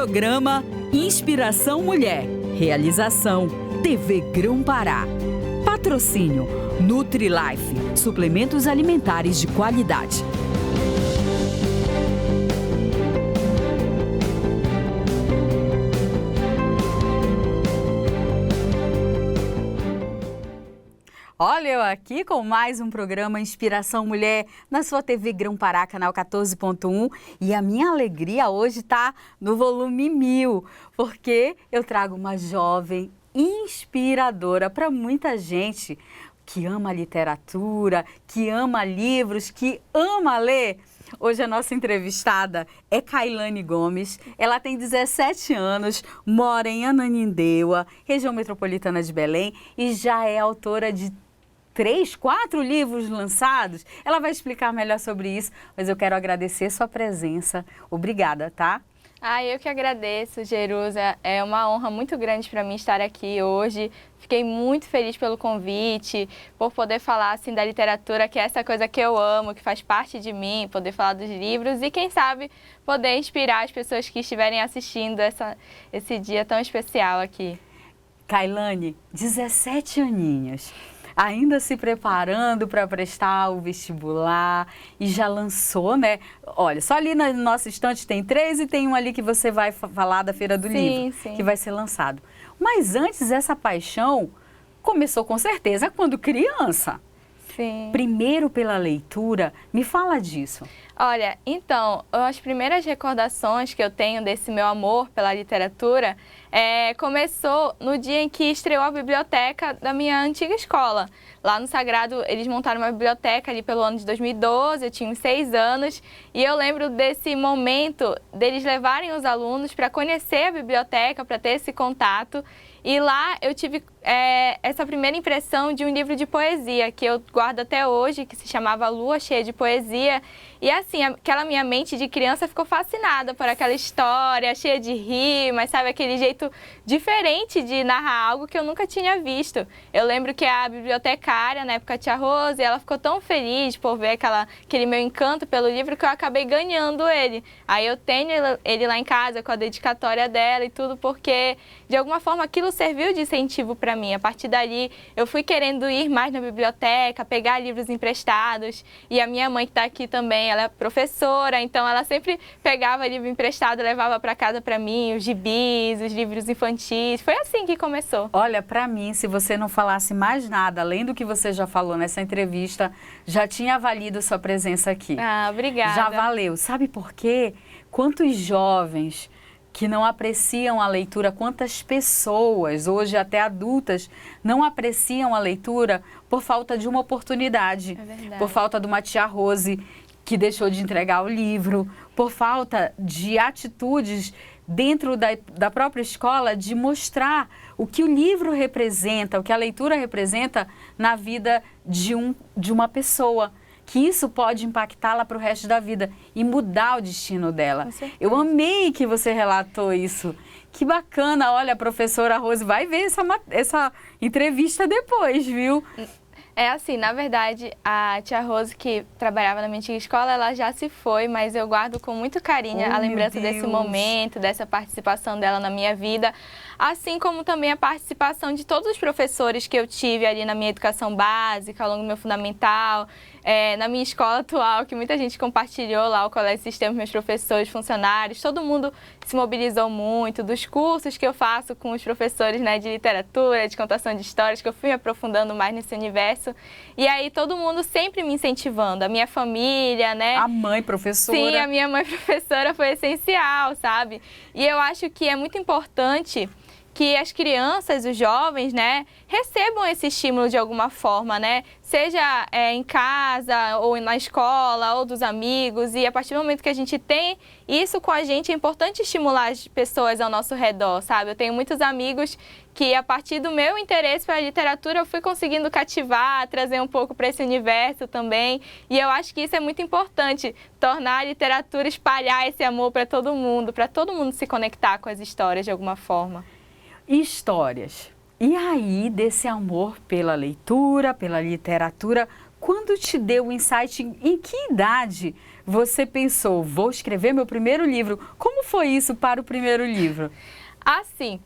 Programa Inspiração Mulher. Realização TV Grão-Pará. Patrocínio Nutri-Life, suplementos alimentares de qualidade. Olha eu aqui com mais um programa Inspiração Mulher na sua TV Grão-Pará, canal 14.1. E a minha alegria hoje está no volume 1000, porque eu trago uma jovem inspiradora para muita gente que ama literatura, que ama livros, que ama ler. Hoje a nossa entrevistada é Kailane Gomes. Ela tem 17 anos, mora em Ananindeua, região metropolitana de Belém, e já é autora de 3, 4 livros lançados. Ela vai explicar melhor sobre isso, mas eu quero agradecer sua presença. Obrigada, tá? Eu que agradeço, Jerusa. É uma honra muito grande para mim estar aqui hoje. Fiquei muito feliz pelo convite, por poder falar assim da literatura, que é essa coisa que eu amo, que faz parte de mim, poder falar dos livros e, quem sabe, poder inspirar as pessoas que estiverem assistindo esse dia tão especial aqui. Kailane, 17 aninhos. Ainda se preparando para prestar o vestibular e já lançou, né? Olha, só ali no nosso estante tem 3 e tem um ali que você vai falar da Feira do Livro, que vai ser lançado. Mas antes, essa paixão começou com certeza quando criança. Sim. Primeiro pela leitura, me fala disso. Olha, então, as primeiras recordações que eu tenho desse meu amor pela literatura começou no dia em que estreou a biblioteca da minha antiga escola. Lá no Sagrado, eles montaram uma biblioteca ali pelo ano de 2012, eu tinha uns 6 anos, e eu lembro desse momento deles levarem os alunos para conhecer a biblioteca, para ter esse contato. E lá eu tive essa primeira impressão de um livro de poesia, que eu guardo até hoje, que se chamava Lua Cheia de Poesia. E assim, aquela minha mente de criança ficou fascinada por aquela história, cheia de rimas, sabe? Aquele jeito diferente de narrar algo que eu nunca tinha visto. Eu lembro que a bibliotecária, na época, a tia Rose, ela ficou tão feliz por ver aquele meu encanto pelo livro que eu acabei ganhando ele. Aí eu tenho ele lá em casa com a dedicatória dela e tudo, porque de alguma forma aquilo serviu de incentivo para mim. A partir dali, eu fui querendo ir mais na biblioteca, pegar livros emprestados. E a minha mãe, que está aqui também, ela é professora, então ela sempre pegava livro emprestado e levava para casa para mim, os gibis, os livros infantis. Foi assim que começou. Olha, para mim, se você não falasse mais nada, além do que você já falou nessa entrevista, já tinha valido sua presença aqui. Obrigada. Já valeu. Sabe por quê? Quantos jovens que não apreciam a leitura, quantas pessoas, hoje até adultas, não apreciam a leitura por falta de uma oportunidade, por falta de uma tia Rose que deixou de entregar o livro, por falta de atitudes dentro da própria escola de mostrar o que o livro representa, o que a leitura representa na vida de uma pessoa. Que isso pode impactá-la para o resto da vida e mudar o destino dela. Eu amei que você relatou isso. Que bacana. Olha, a professora Rose vai ver essa entrevista depois, viu? É assim, na verdade, a tia Rose, que trabalhava na minha antiga escola, ela já se foi, mas eu guardo com muito carinho a lembrança desse momento, dessa participação dela na minha vida, assim como também a participação de todos os professores que eu tive ali na minha educação básica, ao longo do meu fundamental, na minha escola atual, que muita gente compartilhou lá, o Colégio Sistema, meus professores, funcionários, todo mundo se mobilizou muito, dos cursos que eu faço com os professores, né, de literatura, de contação de histórias, que eu fui me aprofundando mais nesse universo. E aí todo mundo sempre me incentivando, a minha família, né? A mãe professora. Sim, a minha mãe professora foi essencial, sabe? E eu acho que é muito importante que as crianças, os jovens, né, recebam esse estímulo de alguma forma, né? Seja em casa, ou na escola, ou dos amigos. E a partir do momento que a gente tem isso com a gente, é importante estimular as pessoas ao nosso redor, sabe? Eu tenho muitos amigos que, a partir do meu interesse pela literatura, eu fui conseguindo cativar, trazer um pouco para esse universo também. E eu acho que isso é muito importante, tornar a literatura, espalhar esse amor para todo mundo se conectar com as histórias de alguma forma. Histórias. E aí, desse amor pela leitura, pela literatura, quando te deu o insight, em que idade você pensou, vou escrever meu primeiro livro? Como foi isso para o primeiro livro? Assim,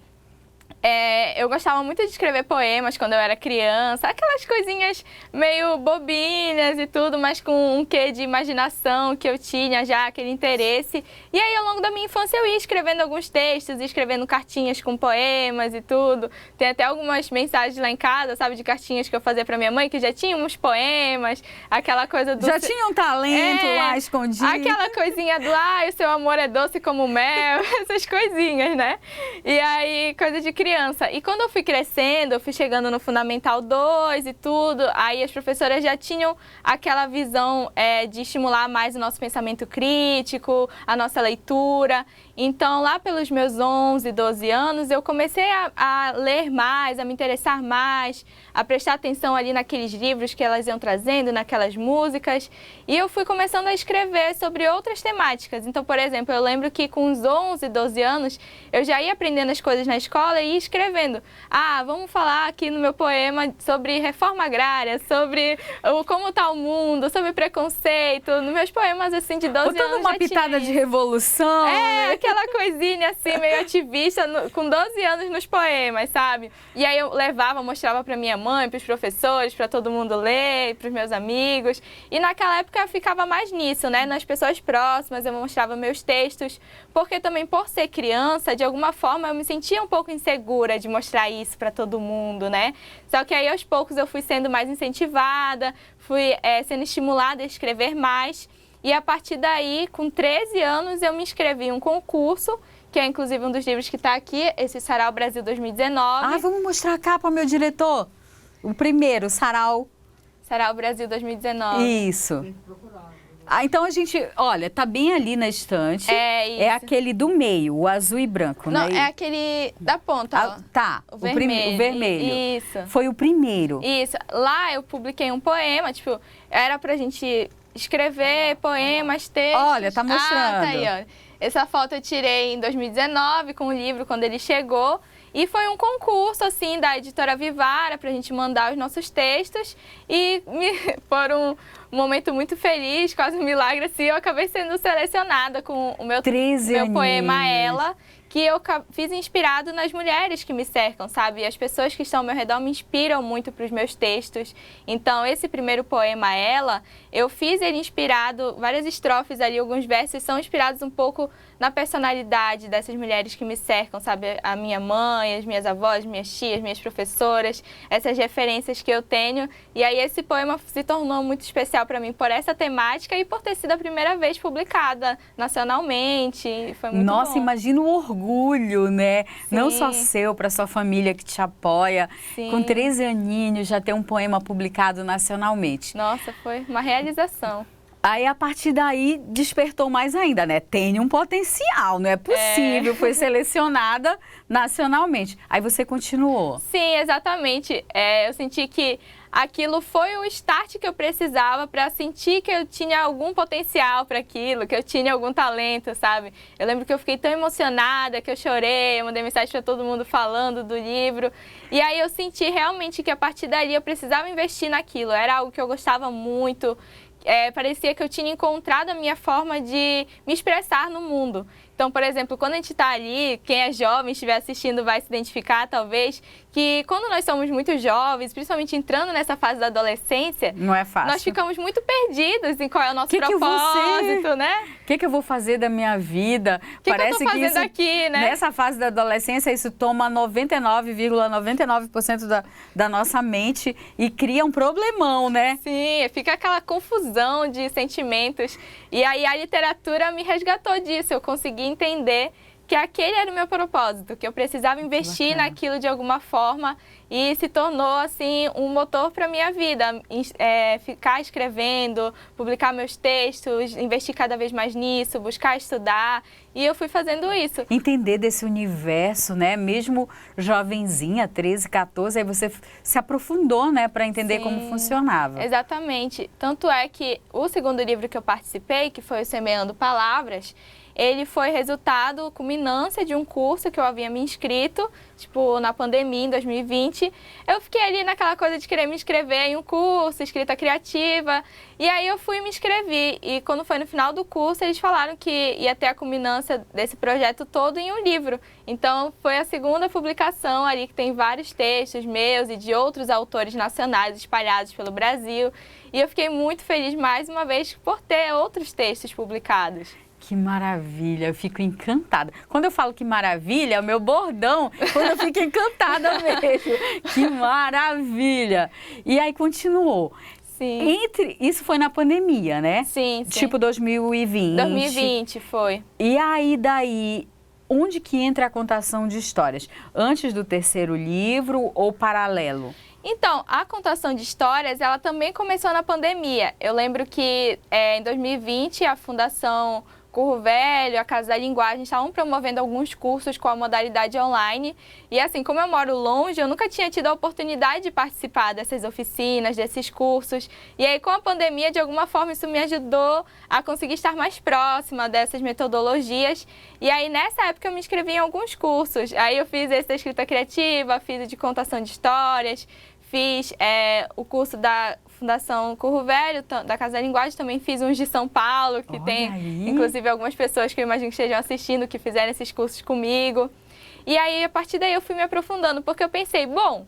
eu gostava muito de escrever poemas quando eu era criança, aquelas coisinhas meio bobinhas e tudo, mas com um quê de imaginação que eu tinha já, aquele interesse. E aí, ao longo da minha infância, eu ia escrevendo alguns textos, escrevendo cartinhas com poemas e tudo. Tem até algumas mensagens lá em casa, sabe, de cartinhas que eu fazia pra minha mãe, que já tinha uns poemas, aquela coisa do... Já tinha um talento lá escondido. Aquela coisinha do, o seu amor é doce como mel, essas coisinhas, né? E aí, coisa de criança. E quando eu fui crescendo, eu fui chegando no Fundamental 2 e tudo, aí as professoras já tinham aquela visão de estimular mais o nosso pensamento crítico, a nossa leitura. Então, lá pelos meus 11, 12 anos, eu comecei a ler mais, a me interessar mais, a prestar atenção ali naqueles livros que elas iam trazendo, naquelas músicas. E eu fui começando a escrever sobre outras temáticas. Então, por exemplo, eu lembro que com uns 11, 12 anos, eu já ia aprendendo as coisas na escola e ia escrevendo. Vamos falar aqui no meu poema sobre reforma agrária, sobre como está o mundo, sobre preconceito. Nos meus poemas, assim, de 12 anos toda uma pitada de revolução. Né? Aquela coisinha assim, meio ativista, com 12 anos nos poemas, sabe? E aí eu levava, mostrava pra minha mãe, pros professores, pra todo mundo ler, pros meus amigos. E naquela época eu ficava mais nisso, né? Nas pessoas próximas, eu mostrava meus textos. Porque também, por ser criança, de alguma forma eu me sentia um pouco insegura de mostrar isso pra todo mundo, né? Só que aí aos poucos eu fui sendo mais incentivada, fui sendo estimulada a escrever mais. E a partir daí, com 13 anos, eu me inscrevi em um concurso, que é inclusive um dos livros que está aqui, esse Sarau Brasil 2019. Vamos mostrar a capa, meu diretor. O primeiro, Sarau. Sarau Brasil 2019. Isso. Então a gente, olha, tá bem ali na estante. Isso. É aquele do meio, o azul e branco, Não, né? é aquele da ponta, ó. Tá, o vermelho. O vermelho. Isso. Foi o primeiro. Isso. Lá eu publiquei um poema, tipo, era pra gente escrever poemas, textos. Olha, tá mostrando. Tá aí, ó. Essa foto eu tirei em 2019 com o livro, quando ele chegou. E foi um concurso, assim, da editora Vivara pra gente mandar os nossos textos. E por um momento muito feliz, quase um milagre, assim, eu acabei sendo selecionada com o meu poema Ela, que eu fiz inspirado nas mulheres que me cercam, sabe? As pessoas que estão ao meu redor me inspiram muito para os meus textos. Então, esse primeiro poema, Ela, eu fiz ele inspirado, várias estrofes ali, alguns versos são inspirados um pouco na personalidade dessas mulheres que me cercam, sabe? A minha mãe, as minhas avós, minhas tias, minhas professoras, essas referências que eu tenho. E aí esse poema se tornou muito especial para mim por essa temática e por ter sido a primeira vez publicada nacionalmente. Foi muito Nossa, bom. imagina o orgulho, né? Sim. Não só seu, para sua família que te apoia. Sim. Com 13 aninhos já ter um poema publicado nacionalmente. Nossa, foi uma realização. Aí, a partir daí, despertou mais ainda, né? Tem um potencial, não é possível. Foi selecionada nacionalmente. Aí você continuou. Sim, exatamente. Eu senti que aquilo foi o start que eu precisava para sentir que eu tinha algum potencial para aquilo, que eu tinha algum talento, sabe? Eu lembro que eu fiquei tão emocionada que eu chorei, eu mandei mensagem para todo mundo falando do livro. E aí eu senti realmente que a partir dali eu precisava investir naquilo. Era algo que eu gostava muito. Parecia que eu tinha encontrado a minha forma de me expressar no mundo. Então, por exemplo, quando a gente está ali, quem é jovem, estiver assistindo vai se identificar, talvez, que quando nós somos muito jovens, principalmente entrando nessa fase da adolescência, não é fácil. Nós ficamos muito perdidos em qual é o nosso propósito, né? O que eu vou fazer da minha vida? Parece que eu tô fazendo aqui, né? Nessa fase da adolescência, isso toma 99,99% da nossa mente e cria um problemão, né? Sim, fica aquela confusão de sentimentos. E aí a literatura me resgatou disso, eu consegui entender que aquele era o meu propósito, que eu precisava investir naquilo de alguma forma e se tornou, assim, um motor para a minha vida. Ficar escrevendo, publicar meus textos, investir cada vez mais nisso, buscar estudar. E eu fui fazendo isso. Entender desse universo, né? Mesmo jovenzinha, 13, 14, aí você se aprofundou, né? Para entender como funcionava. Exatamente. Tanto é que o segundo livro que eu participei, que foi o Semeando Palavras, ele foi resultado, culminância de um curso que eu havia me inscrito, tipo, na pandemia, em 2020. Eu fiquei ali naquela coisa de querer me inscrever em um curso, escrita criativa, e aí eu fui e me inscrevi. E quando foi no final do curso, eles falaram que ia ter a culminância desse projeto todo em um livro. Então, foi a segunda publicação ali, que tem vários textos meus e de outros autores nacionais espalhados pelo Brasil. E eu fiquei muito feliz, mais uma vez, por ter outros textos publicados. Que maravilha, eu fico encantada. Quando eu falo que maravilha, é o meu bordão, quando eu fico encantada mesmo. Que maravilha! E aí continuou. Sim. Isso foi na pandemia, né? Sim, sim. Tipo 2020. 2020 foi. E aí daí, onde que entra a contação de histórias? Antes do terceiro livro ou paralelo? Então, a contação de histórias, ela também começou na pandemia. Eu lembro que em 2020 a Fundação Curro Velho, a Casa da Linguagem estavam promovendo alguns cursos com a modalidade online. E assim, como eu moro longe, eu nunca tinha tido a oportunidade de participar dessas oficinas, desses cursos. E aí, com a pandemia, de alguma forma, isso me ajudou a conseguir estar mais próxima dessas metodologias. E aí, nessa época, eu me inscrevi em alguns cursos. Aí eu fiz esse da escrita criativa, fiz o de contação de histórias, fiz o curso da Fundação Curro Velho, da Casa da Linguagem, também fiz uns de São Paulo, que tem, inclusive, algumas pessoas que eu imagino que estejam assistindo, que fizeram esses cursos comigo. E aí, a partir daí, eu fui me aprofundando, porque eu pensei, bom,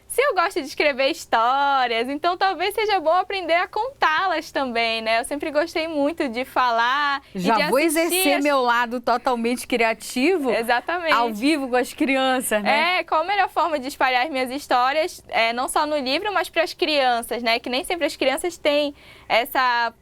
se eu gosto de escrever histórias, então talvez seja bom aprender a contá-las também, né? Eu sempre gostei muito de falar e de Já vou exercer meu lado totalmente criativo. Exatamente. Ao vivo com as crianças, né? Qual a melhor forma de espalhar as minhas histórias, não só no livro, mas para as crianças, né? Que nem sempre as crianças têm essa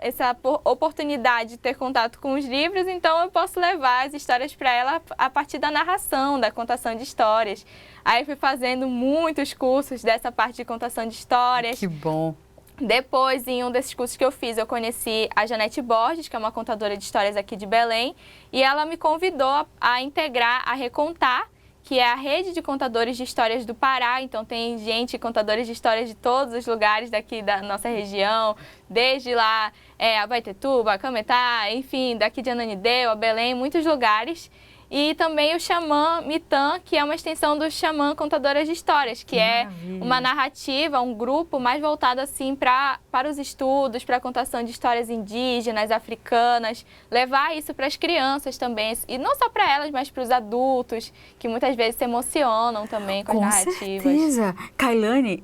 oportunidade de ter contato com os livros, então eu posso levar as histórias para ela a partir da narração, da contação de histórias. Aí fui fazendo muitos cursos dessa parte de contação de histórias. Que bom! Depois, em um desses cursos que eu fiz, eu conheci a Janete Borges, que é uma contadora de histórias aqui de Belém, e ela me convidou a integrar a Recontar, que é a rede de contadores de histórias do Pará. Então tem contadores de histórias de todos os lugares daqui da nossa região, desde lá Abaetetuba, Cametá, enfim, daqui de Ananindeua, Belém, muitos lugares. E também o Xamã Mitan, que é uma extensão do Xamã Contadoras de Histórias, que é uma narrativa, um grupo mais voltado assim para os estudos, para a contação de histórias indígenas, africanas, levar isso para as crianças também, e não só para elas, mas para os adultos, que muitas vezes se emocionam também com as narrativas. Com certeza. Kailane,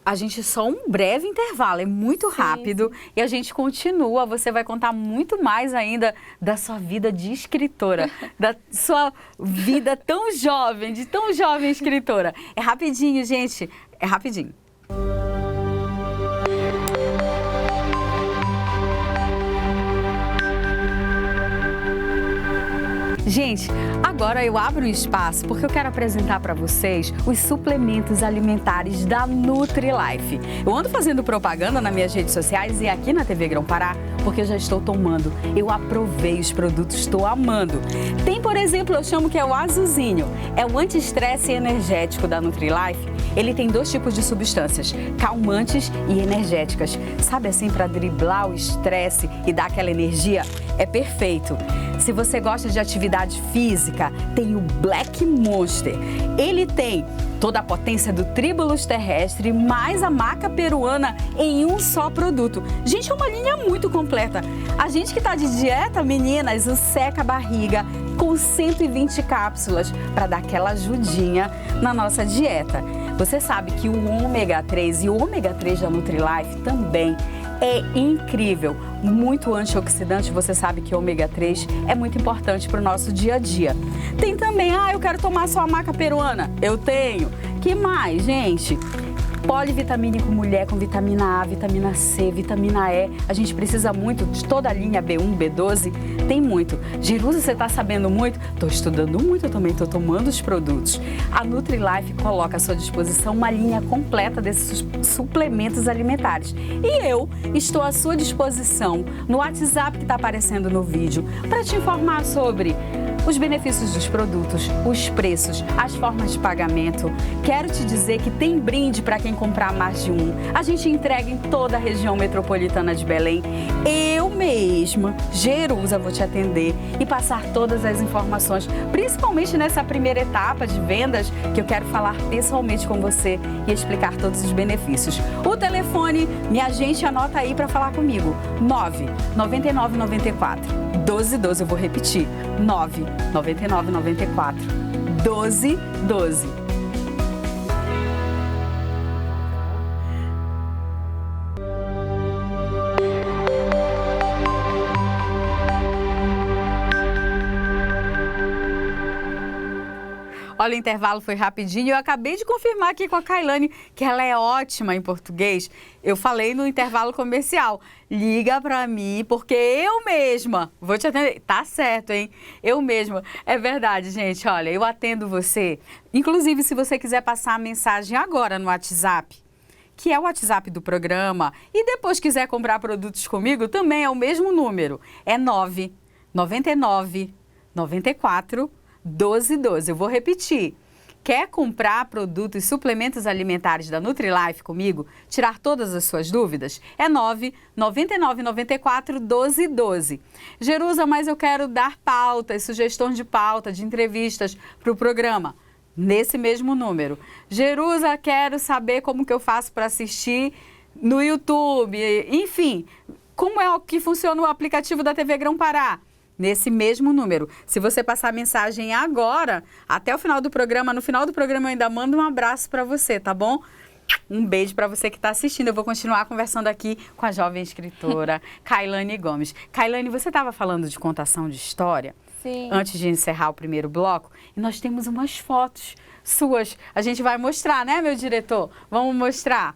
a gente só um breve intervalo, é muito rápido e a gente continua. Você vai contar muito mais ainda da sua vida de escritora, da sua vida tão jovem, de tão jovem escritora. É rapidinho, gente, é rapidinho. Gente, agora eu abro um espaço porque eu quero apresentar para vocês os suplementos alimentares da NutriLife. Eu ando fazendo propaganda nas minhas redes sociais e aqui na TV Grão-Pará porque eu já estou tomando. Eu aprovei os produtos, estou amando. Tem, por exemplo, eu chamo que é o azulzinho. É o anti-estresse energético da NutriLife. Ele tem 2 tipos de substâncias, calmantes e energéticas. Sabe assim, para driblar o estresse e dar aquela energia? É perfeito. Se você gosta de atividade física, tem o Black Monster. Ele tem toda a potência do Tribulus terrestre mais a maca peruana em um só produto. Gente, é uma linha muito completa. A gente que está de dieta, meninas, o seca barriga com 120 cápsulas para dar aquela ajudinha na nossa dieta. Você sabe que o ômega 3 e o ômega 3 da NutriLife também é incrível, muito antioxidante. Você sabe que o ômega 3 é muito importante para o nosso dia a dia. Tem também, eu quero tomar só a maca peruana. Eu tenho. Que mais, gente? Polivitamínico mulher com vitamina A, vitamina C, vitamina E. A gente precisa muito de toda a linha B1, B12. Tem muito. Jerusa, você está sabendo muito? Estou estudando muito, eu também estou tomando os produtos. A NutriLife coloca à sua disposição uma linha completa desses suplementos alimentares. E eu estou à sua disposição no WhatsApp que está aparecendo no vídeo para te informar sobre os benefícios dos produtos, os preços, as formas de pagamento. Quero te dizer que tem brinde para quem comprar mais de um. A gente entrega em toda a região metropolitana de Belém. Eu mesma, Jerusa, vou te atender e passar todas as informações, principalmente nessa primeira etapa de vendas, que eu quero falar pessoalmente com você e explicar todos os benefícios. O telefone, minha agente, anota aí para falar comigo. 99994 1212, eu vou repetir. 99994 1212. Olha, o intervalo foi rapidinho. Eu acabei de confirmar aqui com a Kailane que ela é ótima em português. Eu falei no intervalo comercial. Liga pra mim, porque eu mesma vou te atender. Tá certo, hein? Eu mesma. É verdade, gente. Olha, eu atendo você. Inclusive, se você quiser passar a mensagem agora no WhatsApp, que é o WhatsApp do programa, e depois quiser comprar produtos comigo, também é o mesmo número. É 999 94 1212. Eu vou repetir. Quer comprar produtos e suplementos alimentares da Nutri-Life comigo? Tirar todas as suas dúvidas? É 99994 1212. Jerusa, mas eu quero dar pautas, sugestões de pauta, de entrevistas para o programa. Nesse mesmo número. Jerusa, quero saber como que eu faço para assistir no YouTube. Enfim, como é que funciona o aplicativo da TV Grão-Pará? Nesse mesmo número. Se você passar a mensagem agora, até o final do programa, no final do programa eu ainda mando um abraço para você, tá bom? Um beijo para você que está assistindo. Eu vou continuar conversando aqui com a jovem escritora Kailane Gomes. Kailane, você estava falando de contação de história? Sim. Antes de encerrar o primeiro bloco, e nós temos umas fotos suas. A gente vai mostrar, né, meu diretor? Vamos mostrar.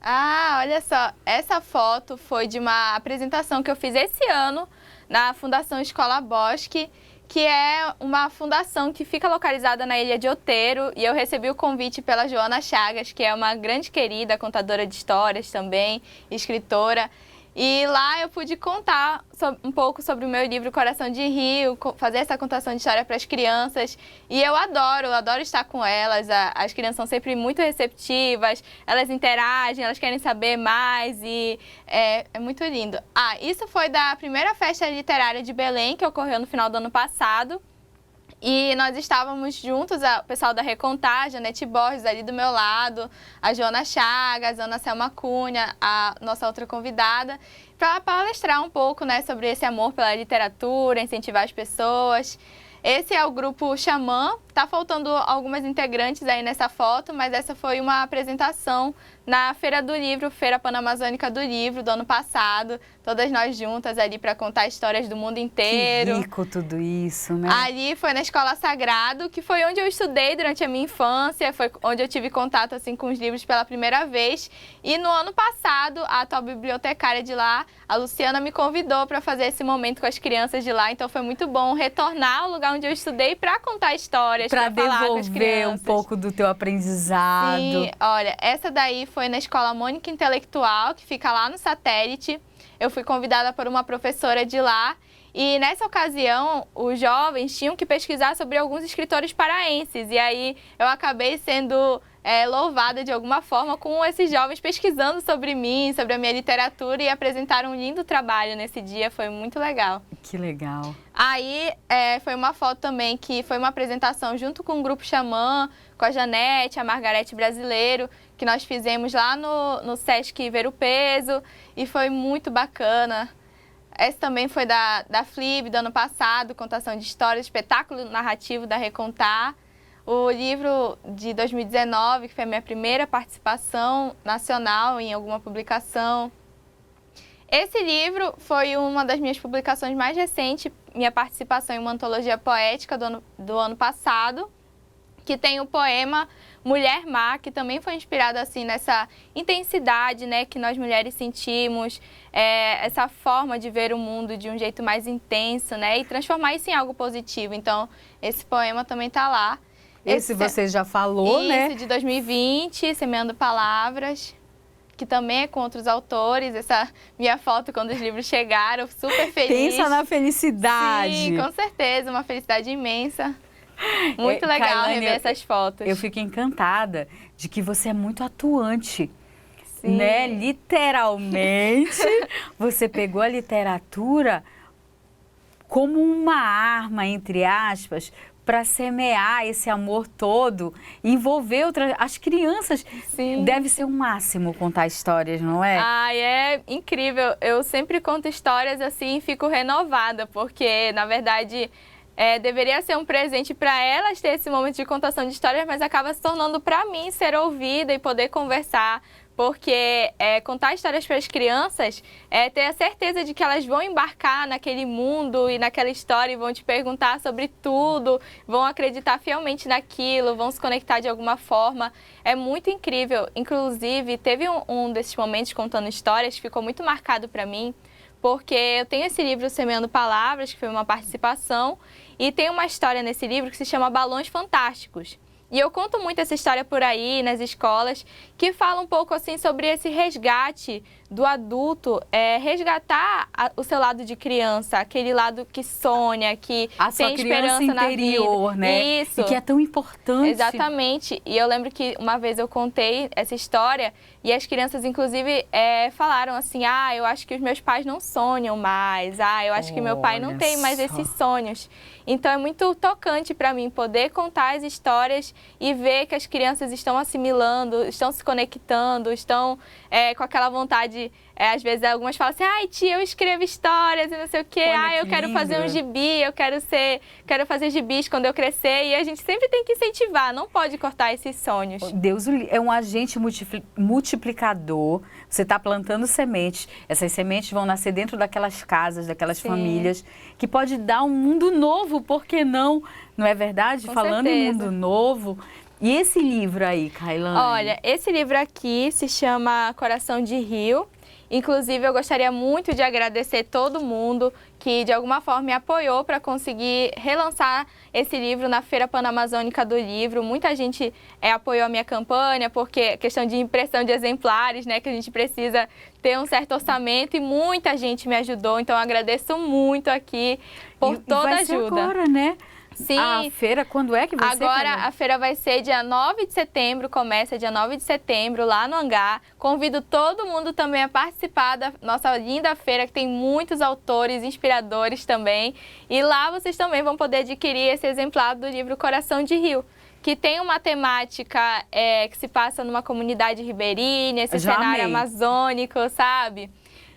Ah, olha só, essa foto foi de uma apresentação que eu fiz esse ano na Fundação Escola Bosque, que é uma fundação que fica localizada na Ilha de Outeiro, e eu recebi o convite pela Joana Chagas, que é uma grande querida, contadora de histórias também, escritora. E lá eu pude contar um pouco sobre o meu livro Coração de Rio, fazer essa contação de história para as crianças. E eu adoro estar com elas. As crianças são sempre muito receptivas, elas interagem, elas querem saber mais e é muito lindo. Ah, isso foi da primeira festa literária de Belém, que ocorreu no final do ano passado. E nós estávamos juntos, o pessoal da Recontar, a Janete Borges ali do meu lado, a Joana Chagas, a Ana Selma Cunha, a nossa outra convidada, para palestrar um pouco, né, sobre esse amor pela literatura, incentivar as pessoas. Esse é o grupo Xamã. Tá faltando algumas integrantes aí nessa foto, mas essa foi uma apresentação na Feira do Livro, Feira Panamazônica do Livro, do ano passado. Todas nós juntas ali para contar histórias do mundo inteiro. Que rico tudo isso, né? Ali foi na Escola Sagrado, que foi onde eu estudei durante a minha infância, foi onde eu tive contato assim com os livros pela primeira vez. E no ano passado, a atual bibliotecária de lá, a Luciana, me convidou para fazer esse momento com as crianças de lá. Então foi muito bom retornar ao lugar onde eu estudei para contar histórias, para devolver um crianças. pouco do teu aprendizado. Sim, olha, essa daí foi na Escola Mônica Intelectual, que fica lá no Satélite. Eu fui convidada por uma professora de lá e nessa ocasião os jovens tinham que pesquisar sobre alguns escritores paraenses e aí eu acabei sendo louvada de alguma forma com esses jovens pesquisando sobre mim, sobre a minha literatura e apresentaram um lindo trabalho nesse dia, foi muito legal. Que legal. Aí foi uma foto também que foi uma apresentação junto com o Grupo Xamã, com a Janete, a Margarete Brasileiro, que nós fizemos lá no Sesc Ver o Peso e foi muito bacana. Essa também foi da FLIB do ano passado, contação de histórias, espetáculo narrativo da Recontar. O livro de 2019, que foi a minha primeira participação nacional em alguma publicação. Esse livro foi uma das minhas publicações mais recentes, minha participação em uma antologia poética do ano passado, que tem o poema Mulher Má, que também foi inspirado assim, nessa intensidade, né, que nós mulheres sentimos, essa forma de ver o mundo de um jeito mais intenso, né, e transformar isso em algo positivo. Então, esse poema também está lá. Esse você já falou, né? Esse de 2020, Semeando Palavras. que também é com outros autores. Essa minha foto quando os livros chegaram, super feliz. Pensa na felicidade. Sim, com certeza, uma felicidade imensa. Muito legal Kailane, rever essas fotos. Eu fico encantada de que você é muito atuante. Sim. Né? Literalmente, você pegou a literatura como uma arma, entre aspas, para semear esse amor todo, envolver as crianças. Sim. Deve ser o máximo contar histórias, não é? Ai, é incrível. Eu sempre conto histórias assim e fico renovada, porque, na verdade, deveria ser um presente para elas ter esse momento de contação de histórias, mas acaba se tornando para mim ser ouvida e poder conversar. Porque contar histórias para as crianças é ter a certeza de que elas vão embarcar naquele mundo e naquela história e vão te perguntar sobre tudo, vão acreditar fielmente naquilo, vão se conectar de alguma forma. É muito incrível. Inclusive, teve um desses momentos contando histórias que ficou muito marcado para mim, porque eu tenho esse livro Semeando Palavras, que foi uma participação, e tem uma história nesse livro que se chama Balões Fantásticos. E eu conto muito essa história por aí, nas escolas, que fala um pouco assim sobre esse resgate do adulto, resgatar o seu lado de criança, aquele lado que sonha, que tem esperança na interior, vida. Né? Isso. E que é tão importante. Exatamente. E eu lembro que uma vez eu contei essa história e as crianças, inclusive, falaram assim, eu acho que os meus pais não sonham mais, eu acho que meu pai não tem mais esses sonhos. Então é muito tocante para mim poder contar as histórias e ver que as crianças estão assimilando, estão se conectando, estão com aquela vontade. Às vezes algumas falam assim, tia, eu escrevo histórias e não sei o quê, eu quero lindo. fazer um gibi, eu quero fazer gibis quando eu crescer. E a gente sempre tem que incentivar, não pode cortar esses sonhos. Deus é um agente multiplicador. Você está plantando sementes, essas sementes vão nascer dentro daquelas casas, daquelas famílias, que pode dar um mundo novo, por que não? Não é verdade? Com Falando certeza. em mundo novo. E esse livro aí, Kailane? Olha, esse livro aqui se chama Coração de Rio. Inclusive, eu gostaria muito de agradecer todo mundo que, de alguma forma, me apoiou para conseguir relançar esse livro na Feira Panamazônica do Livro. Muita gente apoiou a minha campanha, porque questão de impressão de exemplares, né, que a gente precisa ter um certo orçamento, e muita gente me ajudou. Então, eu agradeço muito aqui por toda a ajuda. Vai ser agora, né? Sim. A feira, quando é que vai ser? Agora, a feira vai ser dia 9 de setembro, começa dia 9 de setembro, lá no hangar. Convido todo mundo também a participar da nossa linda feira, que tem muitos autores, inspiradores também. E lá vocês também vão poder adquirir esse exemplar do livro Coração de Rio, que tem uma temática que se passa numa comunidade ribeirinha, esse cenário amazônico, sabe?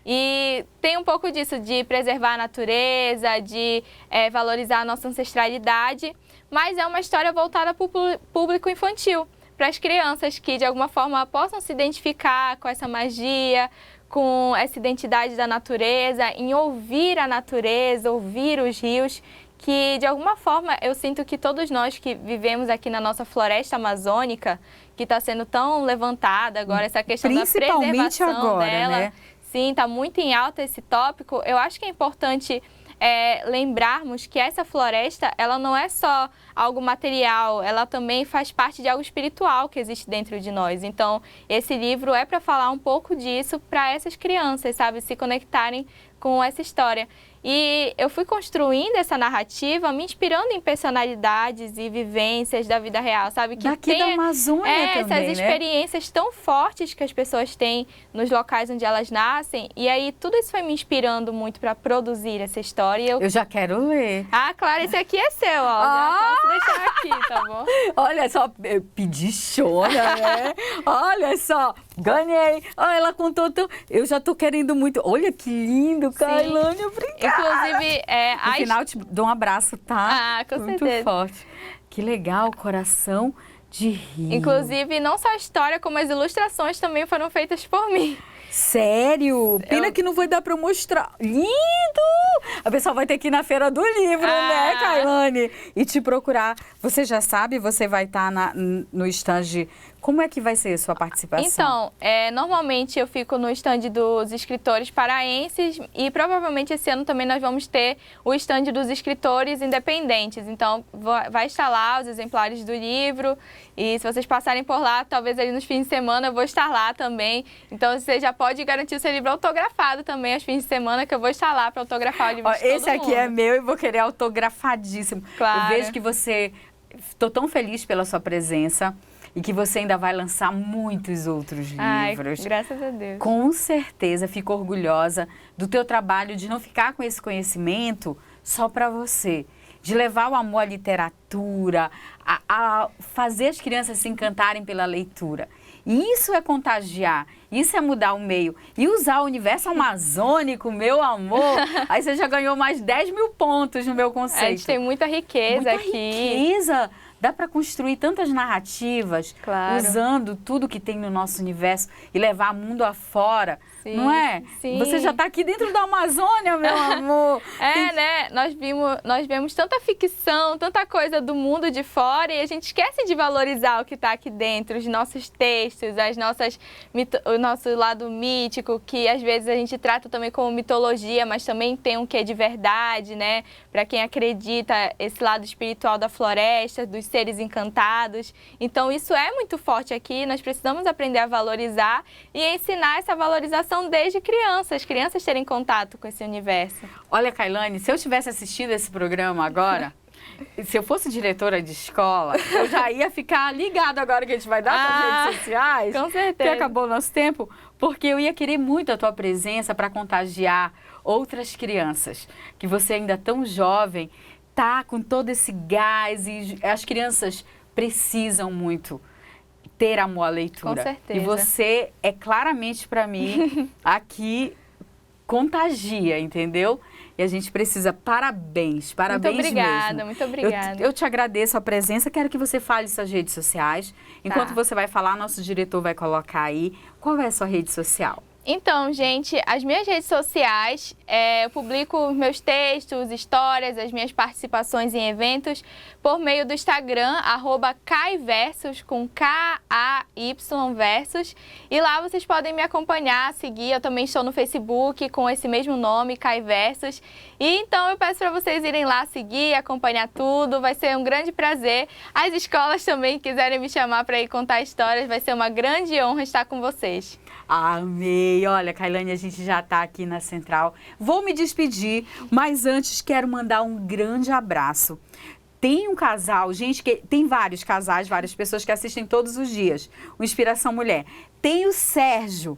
E tem um pouco disso, de preservar a natureza, de valorizar a nossa ancestralidade, mas é uma história voltada para o público infantil, para as crianças que, de alguma forma, possam se identificar com essa magia, com essa identidade da natureza, em ouvir a natureza, ouvir os rios, que, de alguma forma, eu sinto que todos nós que vivemos aqui na nossa floresta amazônica, que está sendo tão levantada agora, essa questão da preservação agora, dela... Né? Sim, está muito em alta esse tópico. Eu acho que é importante lembrarmos que essa floresta, ela não é só algo material, ela também faz parte de algo espiritual que existe dentro de nós. Então, esse livro é para falar um pouco disso para essas crianças, sabe, se conectarem com essa história. E eu fui construindo essa narrativa me inspirando em personalidades e vivências da vida real, sabe? Que daqui da Amazônia também, essas experiências tão fortes que as pessoas têm nos locais onde elas nascem. E aí tudo isso foi me inspirando muito para produzir essa história. Eu já quero ler. Claro, esse aqui é seu, ó. Já posso deixar aqui, tá bom? Olha só, pedichona, né? Olha só, ganhei. Ela contou tão... Eu já tô querendo muito. Olha que lindo, Kailane, obrigada. Inclusive, no final eu te dou um abraço, tá? Com muito certeza. Forte. Que legal, Coração de Rio. Inclusive, não só a história, como as ilustrações também foram feitas por mim. Sério? Pena que não vai dar pra eu mostrar. Lindo! A pessoa vai ter que ir na Feira do Livro, né, Kailane? E te procurar. Você já sabe, você vai estar no stand Como é que vai ser a sua participação? Então, normalmente eu fico no stand dos escritores paraenses e provavelmente esse ano também nós vamos ter o stand dos escritores independentes. Então, vai estar lá os exemplares do livro e se vocês passarem por lá, talvez ali nos fins de semana eu vou estar lá também. Então, você já pode garantir o seu livro autografado também aos fins de semana, que eu vou estar lá para autografar o livro de todo mundo. Esse aqui é meu e vou querer autografadíssimo. Claro. Eu vejo que você... Estou tão feliz pela sua presença e que você ainda vai lançar muitos outros livros. Graças a Deus. Com certeza, fico orgulhosa do teu trabalho de não ficar com esse conhecimento só para você. De levar o amor à literatura, a fazer as crianças se encantarem pela leitura. E isso é contagiar, isso é mudar o meio. E usar o universo amazônico, meu amor, aí você já ganhou mais 10 mil pontos no meu conceito. A gente tem muita riqueza aqui. Riqueza. Dá para construir tantas narrativas, claro, usando tudo que tem no nosso universo e levar o mundo afora, sim, não é? Sim. Você já está aqui dentro da Amazônia, meu amor. Né? Nós vemos tanta ficção, tanta coisa do mundo de fora e a gente esquece de valorizar o que está aqui dentro, os nossos textos, o nosso lado mítico, que às vezes a gente trata também como mitologia, mas também tem um quê de verdade, né? Para quem acredita, esse lado espiritual da floresta, dos seres encantados. Então, isso é muito forte aqui, nós precisamos aprender a valorizar e ensinar essa valorização desde crianças, as crianças terem contato com esse universo. Olha, Kailane, se eu tivesse assistido esse programa agora, se eu fosse diretora de escola, eu já ia ficar ligado agora que a gente vai dar para as redes sociais. Com certeza. Que acabou o nosso tempo, porque eu ia querer muito a tua presença para contagiar outras crianças, que você ainda tão jovem, tá com todo esse gás e as crianças precisam muito ter amor à leitura. Com certeza. E você é claramente para mim aqui contagia, entendeu? E a gente precisa, parabéns mesmo. Muito obrigada. Eu te agradeço a presença, quero que você fale suas redes sociais. Enquanto você vai falar, nosso diretor vai colocar aí. Qual é a sua rede social? Então, gente, as minhas redes sociais, eu publico os meus textos, histórias, as minhas participações em eventos por meio do Instagram, @KaiVersos, com K-A-Y Versos. E lá vocês podem me acompanhar, seguir. Eu também estou no Facebook com esse mesmo nome, KaiVersos. E então eu peço para vocês irem lá seguir, acompanhar tudo. Vai ser um grande prazer. As escolas também quiserem me chamar para ir contar histórias, vai ser uma grande honra estar com vocês. Amei! Olha, Kailane, a gente já está aqui na Central. Vou me despedir, mas antes quero mandar um grande abraço. Tem um casal, gente, que tem vários casais, várias pessoas que assistem todos os dias, o Inspiração Mulher. Tem o Sérgio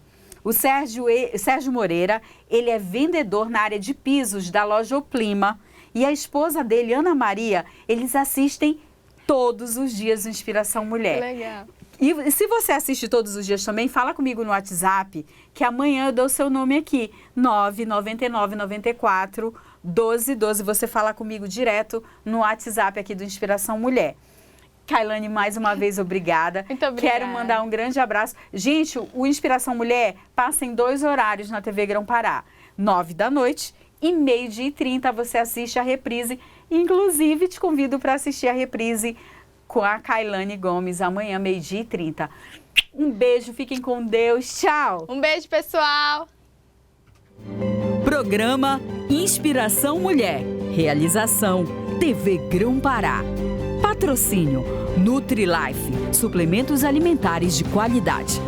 Moreira, ele é vendedor na área de pisos da loja Oplima. E a esposa dele, Ana Maria, eles assistem todos os dias o Inspiração Mulher. Legal. E se você assiste todos os dias também, fala comigo no WhatsApp, que amanhã eu dou o seu nome aqui, 99994-1212. Você fala comigo direto no WhatsApp aqui do Inspiração Mulher. Kailane, mais uma vez, obrigada. Muito obrigada. Quero mandar um grande abraço. Gente, o Inspiração Mulher passa em 2 horários na TV Grão-Pará. 9 da noite e 12h30 você assiste a reprise. Inclusive, te convido para assistir a reprise com a Kailane Gomes amanhã, 12h30. Um beijo, fiquem com Deus. Tchau! Um beijo, pessoal! Programa Inspiração Mulher. Realização TV Grão-Pará. Patrocínio Nutri Life, suplementos alimentares de qualidade.